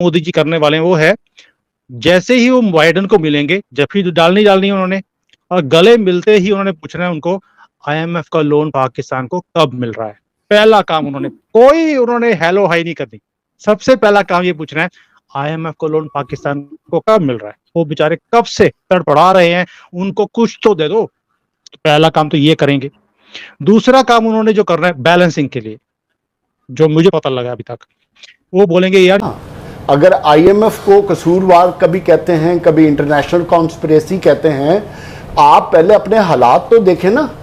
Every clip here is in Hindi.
मोदी जी करने वाले हैं वो है, जैसे ही वो बाइडेन को मिलेंगे, जफ्फी डालनी है उन्होंने, और गले मिलते ही उन्होंने पूछना है उनको, आईएमएफ का लोन पाकिस्तान को कब मिल रहा है। पहला काम उन्होंने हेलो हाई नहीं करनी, सबसे पहला काम ये पूछना है, आईएमएफ को लोन पाकिस्तान को कब मिल रहा है। वो बेचारे कब से तड़पड़ा रहे हैं, उनको कुछ तो दे दो। पहला काम तो ये करेंगे। दूसरा काम उन्होंने जो करना है बैलेंसिंग के लिए, जो मुझे पता लगा अभी तक, वो बोलेंगे यार, अगर आईएमएफ को कसूरवार कभी कहते हैं, कभी इंटरनेशनल कॉन्स्पिरेसी कहते हैं, आप पहले अपने हालात तो देखें ना,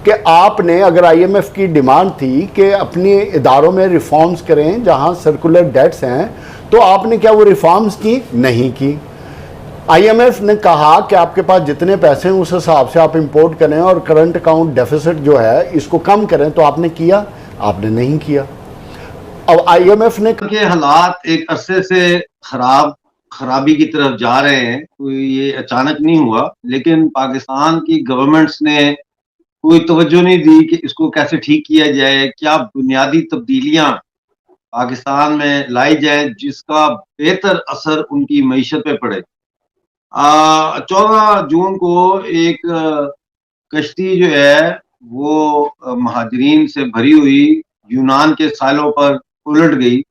कि आपने अगर आईएमएफ की डिमांड थी कि अपने इदारों में रिफॉर्म्स करें जहां सर्कुलर डेट्स हैं, तो आपने क्या वो रिफॉर्म्स की? नहीं की। आईएमएफ ने कहा कि आपके पास जितने पैसे हैं उस हिसाब से आप इंपोर्ट करें और करंट अकाउंट डेफिसिट जो है इसको कम करें, तो आपने किया? आपने नहीं किया। अब आईएमएफ ने के हालात एक अरसे से खराबी की तरफ जा रहे हैं, कोई ये अचानक नहीं हुआ, लेकिन पाकिस्तान की गवर्नमेंट्स ने कोई तवज्जो नहीं दी कि इसको कैसे ठीक किया जाए, क्या बुनियादी तब्दीलियां पाकिस्तान में लाई जाए जिसका बेहतर असर उनकी मईशत पे पड़े। 14 जून को एक कश्ती जो है वो महाजरीन से भरी हुई यूनान के सालों पर उलट गई।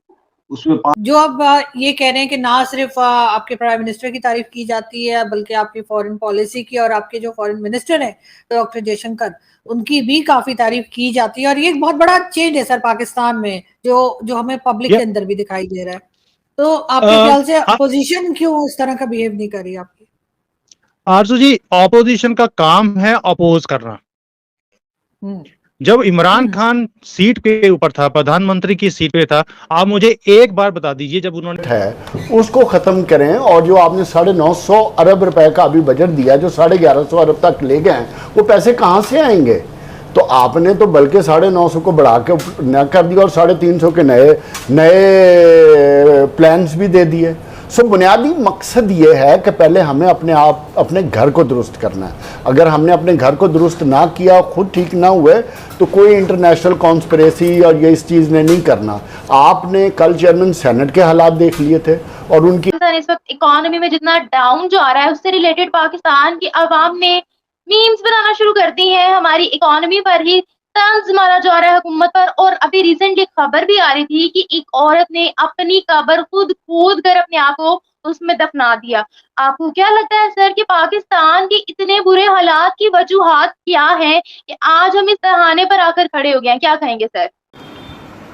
उसमें जो अब ये कह रहे हैं कि ना सिर्फ आपके प्राइम मिनिस्टर की तारीफ की जाती है, बल्कि आपकी फॉरेन पॉलिसी की, और आपके जो फॉरेन मिनिस्टर है डॉक्टर जयशंकर, उनकी भी काफी तारीफ की जाती है। और ये एक बहुत बड़ा चेंज है सर पाकिस्तान में, जो हमें पब्लिक के अंदर भी दिखाई दे रहा है। तो आपके ख्याल से अपोजिशन क्यों इस तरह का बिहेव नहीं कर रही आपकी? आरजू जी, ऑपोजिशन का काम है अपोज करना। जब इमरान खान सीट पे ऊपर था, प्रधानमंत्री की सीट पे था, आप मुझे एक बार बता दीजिए जब उन्होंने है उसको खत्म करें, और जो आपने 950 अरब रुपए का अभी बजट दिया, जो 1150 अरब तक ले गए, वो पैसे कहां से आएंगे? तो आपने तो बल्कि 950 को बढ़ा के न कर दिया और 350 के नए प्लान्स भी दे दिए। सो बुनियादी मकसद ये है कि पहले हमें अपने घर को दुरुस्त करना है। अगर हमने अपने घर को दुरुस्त ना किया, खुद ठीक ना हुए, तो कोई इंटरनेशनल कॉन्स्पिरेसी और ये इस चीज़ ने नहीं करना। आपने कल चेयरमैन सेनेट के हालात देख लिए थे, और उनकी इस वक्त इकोनॉमी में जितना डाउन जो आ रहा है, उससे रिलेटेड पाकिस्तान की आवाम ने मीम्स बनाना शुरू कर दी हैं। हमारी इकोनॉमी पर ही तंज मारा जा रहा है हुकूमत पर। और अभी रिसेंटली खबर भी आ रही थी कि एक औरत ने अपनी कब्र खुद खोद कर अपने आप को उसमें दफना दिया। आपको क्या लगता है सर कि पाकिस्तान के इतने बुरे हालात की वजूहात क्या है कि आज हम इस तहाने पर आकर खड़े हो गए हैं? क्या कहेंगे सर?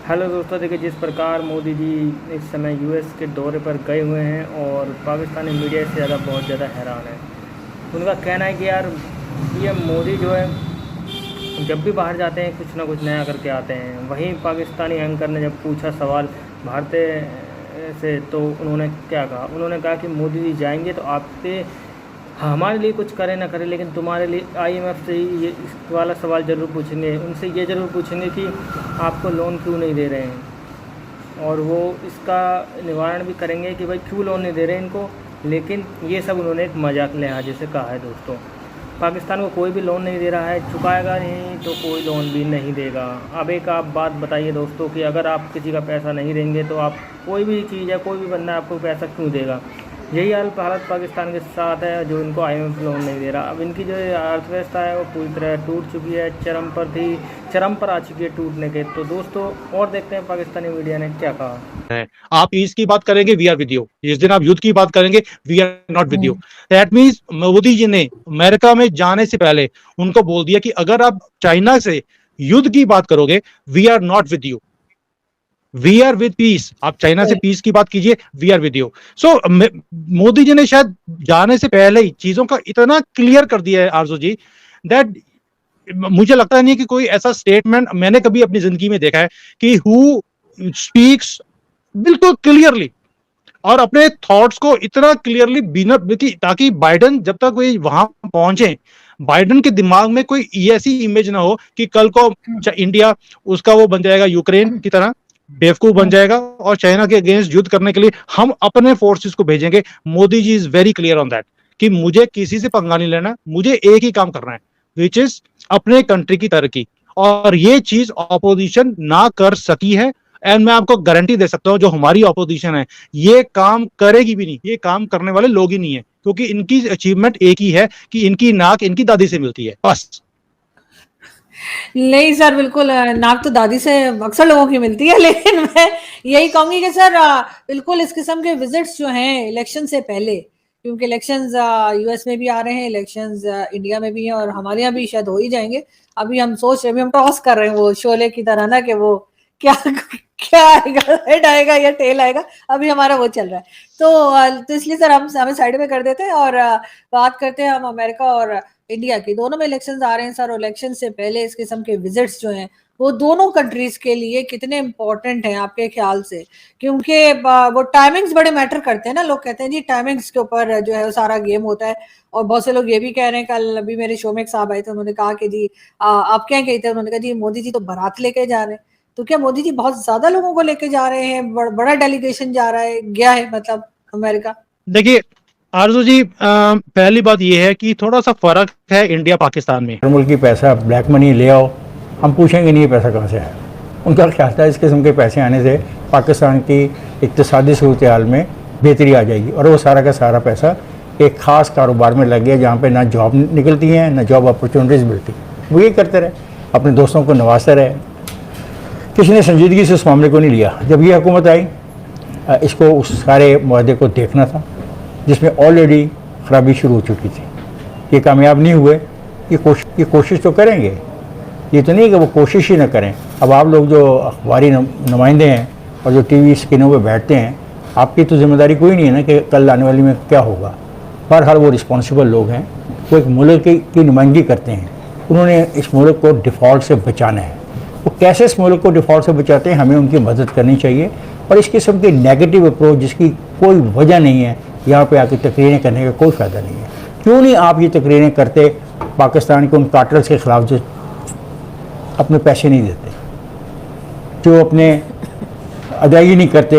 हेलो दोस्तों, देखिए जिस प्रकार मोदी जी इस समय यूएस के दौरे पर गए हुए हैं और पाकिस्तानी मीडिया से ज़्यादा बहुत ज़्यादा हैरान है। उनका कहना है कि यार ये मोदी जो है जब भी बाहर जाते हैं कुछ ना कुछ नया करके आते हैं। वहीं पाकिस्तानी एंकर ने जब पूछा सवाल भारतीय से, तो उन्होंने क्या कहा? उन्होंने कहा कि मोदी जी जाएंगे तो आपसे हमारे लिए कुछ करें ना करें, लेकिन तुम्हारे लिए आईएमएफ से ये इस वाला सवाल ज़रूर पूछेंगे, उनसे ये ज़रूर पूछेंगे कि आपको लोन क्यों नहीं दे रहे हैं, और वो इसका निवारण भी करेंगे कि भाई क्यों लोन नहीं दे रहे हैं इनको। लेकिन ये सब उन्होंने एक मजाक लिहाजे से कहा है। दोस्तों, पाकिस्तान को कोई भी लोन नहीं दे रहा है, चुकाएगा नहीं तो कोई लोन भी नहीं देगा। अब एक आप बात बताइए दोस्तों कि अगर आप किसी का पैसा नहीं देंगे तो आप कोई भी चीज़ है, कोई भी बंदा आपको पैसा क्यों देगा? यही हालत पाकिस्तान के साथ है, जो इनको आईएमएफ लोन नहीं दे रहा। अब इनकी जो अर्थव्यवस्था है वो पूरी तरह टूट चुकी है, चरम पर आ चुकी है टूटने के। तो दोस्तों, और देखते हैं पाकिस्तानी मीडिया ने क्या कहा है। आप ईज की बात करेंगे, वी आर विद यू। जिस दिन आप युद्ध की बात करेंगे, we are not with you. That means Modi ji ने अमेरिका में जाने से पहले उनको बोल दिया कि अगर आप चाइना से युद्ध की बात करोगे, we are not with you, we are with peace. आप चाइना से पीस की बात कीजिए, we are with you. So Modi ji ने शायद जाने से पहले ही चीजों का इतना क्लियर कर दिया है आरजू जी, दैट मुझे लगता नहीं कि कोई ऐसा स्टेटमेंट मैंने कभी अपनी जिंदगी में देखा है कि हु स्पीक्स बिल्कुल क्लियरली और अपने थॉट्स को इतना क्लियरली बिना, ताकि बाइडेन जब तक कोई वहां पहुंचे, बाइडेन के दिमाग में कोई ऐसी इमेज ना हो कि कल को इंडिया उसका वो बन जाएगा यूक्रेन की तरह, बेवकूफ बन जाएगा और चाइना के अगेंस्ट युद्ध करने के लिए हम अपने फोर्सेस को भेजेंगे। Modi ji is very clear on that कि मुझे किसी से पंगा नहीं लेना, मुझे एक ही काम करना है, विच इज अपने कंट्री की तरक्की। और ये चीज ऑपोजिशन ना कर सकी है। एंड मैं आपको गारंटी दे सकता हूं जो हमारी ऑपोजिशन है ये काम करेगी भी नहीं, ये काम करने वाले लोग ही नहीं है, क्योंकि इनकी अचीवमेंट एक ही है कि इनकी नाक इनकी दादी से मिलती है बस। नहीं सर, बिल्कुल नाक तो दादी से अक्सर लोगों की मिलती है, लेकिन मैं यही कहूंगी कि सर बिल्कुल इस किस्म के विजिट्स जो हैं इलेक्शन से पहले, क्योंकि इलेक्शंस यूएस में भी आ रहे हैं, इलेक्शंस इंडिया में भी हैं और हमारे यहाँ भी शायद हो ही जाएंगे। अभी हम सोच रहे हैं, अभी हम टॉस कर रहे हैं वो शोले की तरह ना, कि वो क्या क्या आएगा, हेड आएगा या टेल आएगा, अभी हमारा वो चल रहा है। तो इसलिए सर हमें साइड में कर देते हैं और बात करते हैं हम अमेरिका और इंडिया की। दोनों में इलेक्शंस आ रहे हैं सर, और इलेक्शन से पहले इस किस्म के विजिट्स जो हैं वो दोनों कंट्रीज के लिए कितने इंपॉर्टेंट हैं आपके ख्याल से? क्योंकि वो टाइमिंग्स बड़े मैटर करते हैं ना, लोग कहते हैं जी टाइमिंग्स के ऊपर जो है वो सारा गेम होता है। और बहुत से लोग ये भी कह रहे हैं, कल अभी मेरे शो में एक साहब आए थे, उन्होंने कहा कि जी आप क्या कहते हैं, उन्होंने कहा जी मोदी जी तो बारात लेके जा रहे हैं। तो क्या मोदी जी बहुत ज्यादा लोगों को लेके जा रहे हैं, बड़ा डेलीगेशन जा रहा है, गया है मतलब अमेरिका? देखिए आरजू जी, पहली बात यह है कि थोड़ा सा फर्क है इंडिया पाकिस्तान में। मुल्क की पैसा ब्लैक मनी ले आओ, हम पूछेंगे नहीं ये पैसा कहाँ से है। उनका ख्याल था इस किस्म के पैसे आने से पाकिस्तान की इक्तिसादी सूरत हाल में बेहतरी आ जाएगी, और वो सारा का सारा पैसा एक ख़ास कारोबार में लग गया जहाँ पे ना जॉब निकलती हैं ना जॉब अपॉर्चुनिटीज़ मिलती। वो ये करते रहे, अपने दोस्तों को नवाजते रहे, किसी ने संजीदगी से उस मामले को नहीं लिया। जब ये हुकूमत आई, इसको उस सारे मुआहदे को देखना था जिसमें ऑलरेडी खराबी शुरू हो चुकी थी। ये कामयाब नहीं हुए, ये कोशिश तो करेंगे, ये तो नहीं कि वो कोशिश ही ना करें। अब आप लोग जो अखबारी नुमाइंदे हैं और जो टीवी स्क्रीनों पे बैठते हैं, आपकी तो जिम्मेदारी कोई नहीं है ना कि कल आने वाली में क्या होगा। बहरहाल वो रिस्पॉन्सिबल लोग हैं, वो एक मुल्क की नुमाइंदगी करते हैं, उन्होंने इस मुल्क को डिफ़ॉल्ट से बचाना है। वो कैसे इस मुल्क को डिफ़ॉल्ट से बचाते हैं, हमें उनकी मदद करनी चाहिए। और इस किस्म की नेगेटिव अप्रोच जिसकी कोई वजह नहीं है, यहाँ पे आके तकरीरें करने का कोई फ़ायदा नहीं है। क्यों नहीं आप ये तकरीरें करते पाकिस्तान के उन कार्टल्स के ख़िलाफ़ जो अपने पैसे नहीं देते, जो अपने अदायगी नहीं करते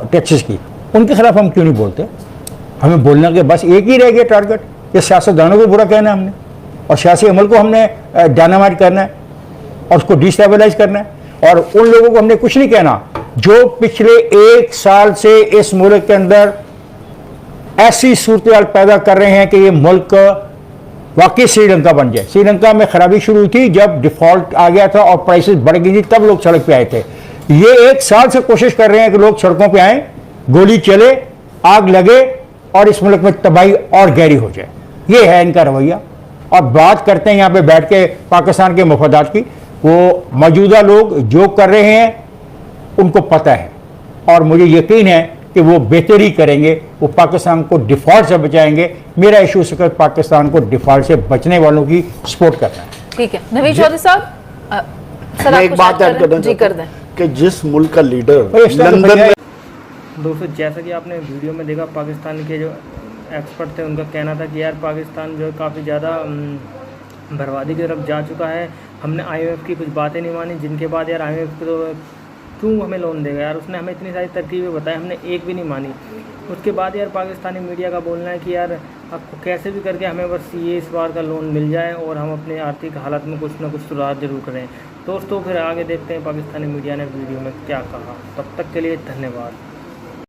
टैक्सेस की, उनके ख़िलाफ़ हम क्यों नहीं बोलते? हमें बोलना कि बस एक ही रह गया टारगेट, ये सियासतदानों को बुरा कहना है हमने, और सियासी अमल को हमने डायनामाइट करना है और उसको डिस्टेबलाइज करना है। और उन लोगों को हमने कुछ नहीं कहना जो पिछले 1 साल से इस मुल्क के अंदर ऐसी सूरत पैदा कर रहे हैं कि ये मुल्क वाकई श्रीलंका बन जाए। श्रीलंका में खराबी शुरू हुई थी जब डिफॉल्ट आ गया था और प्राइसेस बढ़ गई थी, तब लोग सड़क पे आए थे। ये 1 साल से कोशिश कर रहे हैं कि लोग सड़कों पे आए, गोली चले, आग लगे और इस मुल्क में तबाही और गहरी हो जाए। ये है इनका रवैया। और बात करते हैं यहाँ पे बैठ के पाकिस्तान के मफादात की, वो मौजूदा लोग जो कर रहे हैं उनको पता है, और मुझे यकीन है कि वो बेहतरी करेंगे, वो पाकिस्तान को डिफॉल्ट से बचाएंगे। मेरा इशू सिर्फ पाकिस्तान को डिफॉल्ट से बचने वालों की सपोर्ट करना है। ठीक है नवीद चौधरी साहब, सर एक बात ऐड करना जी कर दें कि जिस मुल्क का लीडर लंदन में, दोस्तों जैसा कि आपने वीडियो में देखा, पाकिस्तान के जो एक्सपर्ट थे उनका कहना था कि यार पाकिस्तान जो है काफ़ी ज़्यादा बर्बादी की तरफ जा चुका है। हमने IMF की कुछ बातें नहीं मानी, जिनके बाद यार IMF को तो क्यों हमें लोन देगा यार, उसने हमें इतनी सारी तरकीबें बताई, हमने एक भी नहीं मानी। उसके बाद यार पाकिस्तानी मीडिया का बोलना है कि यार आपको कैसे भी करके हमें बस ये इस बार का लोन मिल जाए और हम अपने आर्थिक हालत में कुछ ना कुछ सुधार जरूर करें। दोस्तों फिर आगे देखते हैं पाकिस्तानी मीडिया ने वीडियो में क्या कहा। तब तक के लिए धन्यवाद।